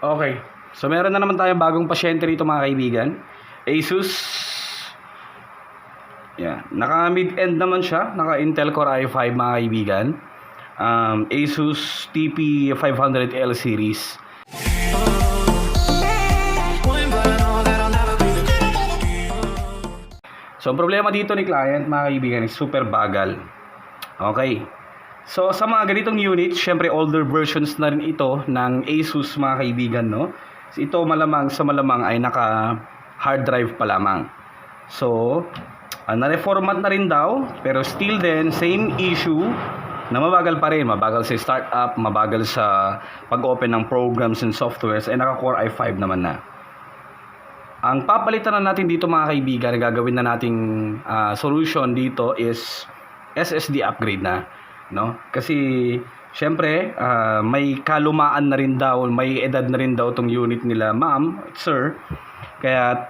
Okay. So meron na naman tayong bagong pasyente rito mga kaibigan. Asus. Yan. Naka mid-end naman siya. Naka Intel Core i5 mga kaibigan. Asus TP500L series. So ang problema dito ni client mga kaibigan is super bagal. Okay. So sa mga ganitong units, syempre older versions na rin ito ng Asus mga kaibigan, no? So, ito malamang ay naka hard drive pa lamang. So na-reformat na rin daw, pero still then same issue na mabagal pa rin, mabagal sa startup, mabagal sa pag-open ng programs and softwares, ay naka Core i5 naman na. Ang papalitan na natin dito mga kaibigan, gagawin na nating solution dito is SSD upgrade na, no? Kasi syempre may kalumaan na rin daw, may edad na rin daw tong unit nila, ma'am, sir. Kaya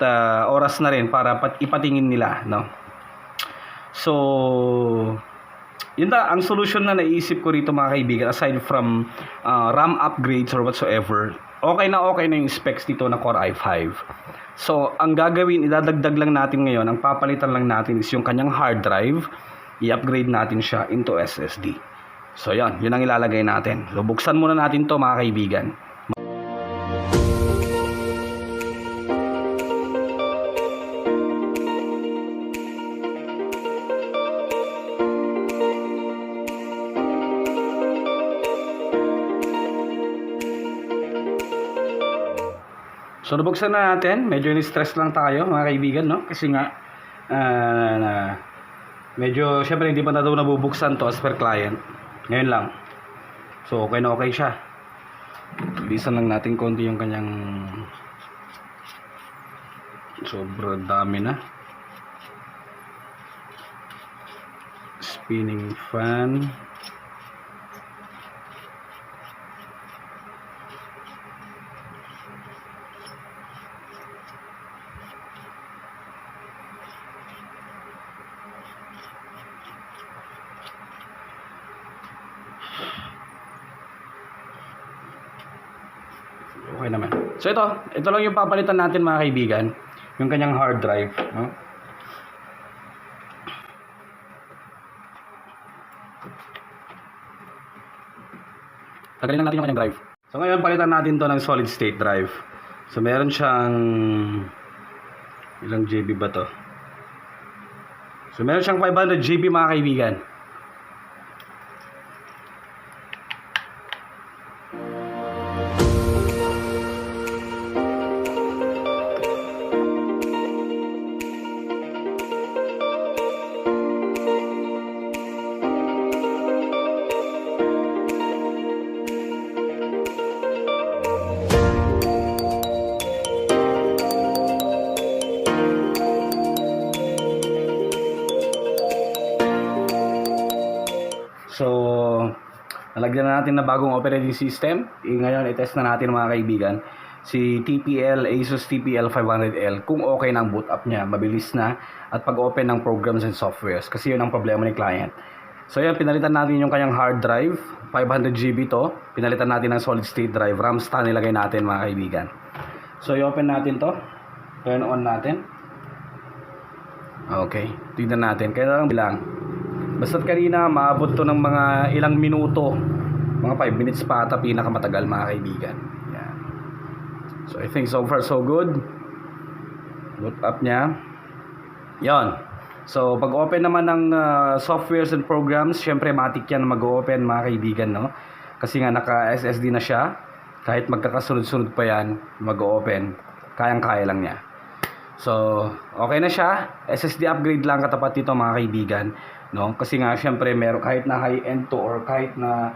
oras na rin para ipatingin nila, no? So yun na ang solution na naisip ko rito mga kaibigan, aside from RAM upgrades or whatsoever. Okay na yung specs dito na Core i5. So ang gagawin, idadagdag lang natin ngayon, ang papalitan lang natin is yung kanyang hard drive. I-upgrade natin siya into SSD. So yun ang ilalagay natin. So buksan muna natin to mga kaibigan. So nabuksan na natin, medyo ni-stress lang tayo mga kaibigan, no? Kasi nga medyo syempre hindi pa na daw nabubuksan to as per client. Ngayon lang. So okay na okay siya. Bilisan lang natin konti yung kanyang sobrang dami na. Spinning fan. Okay naman. So ito lang yung papalitan natin mga kaibigan, yung kanyang hard drive, no? Tagalin lang natin yung kanyang drive. So ngayon palitan natin to ng solid state drive. So meron siyang ilang GB ba to? So meron siyang 500 GB mga kaibigan. So, nalagyan na natin na bagong operating system. Ngayon, i-test na natin mga kaibigan si Asus TPL500L kung okay na ang boot up niya, mabilis na, at pag-open ng programs and softwares. Kasi yun ang problema ni client. So yan, pinalitan natin yung kanyang hard drive, 500 GB to. Pinalitan natin ng solid state drive, RAM stand nilagay natin mga kaibigan. So i-open natin to, turn on natin. Okay, tignan natin, kaya lang bilang. Basta't kanina, maabot to ng mga ilang minuto. Mga 5 minutes pa ata pinakamatagal mga kaibigan. Yan. So I think so far so good. Boot up niya. Yan. So pag open naman ng softwares and programs, syempre matik yan mag-open mga kaibigan, no? Kasi nga naka SSD na siya. Kahit magkakasunod-sunod pa yan, mag-open. Kayang-kaya lang niya. So okay na siya. SSD upgrade lang katapat dito mga kaibigan, no? Kasi nga syempre meron, kahit na high end to or kahit na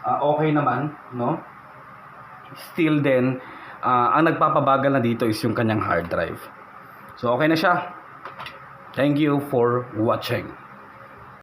okay naman, no? Still then ang nagpapabagal na dito is yung kanyang hard drive. So okay na siya. Thank you for watching.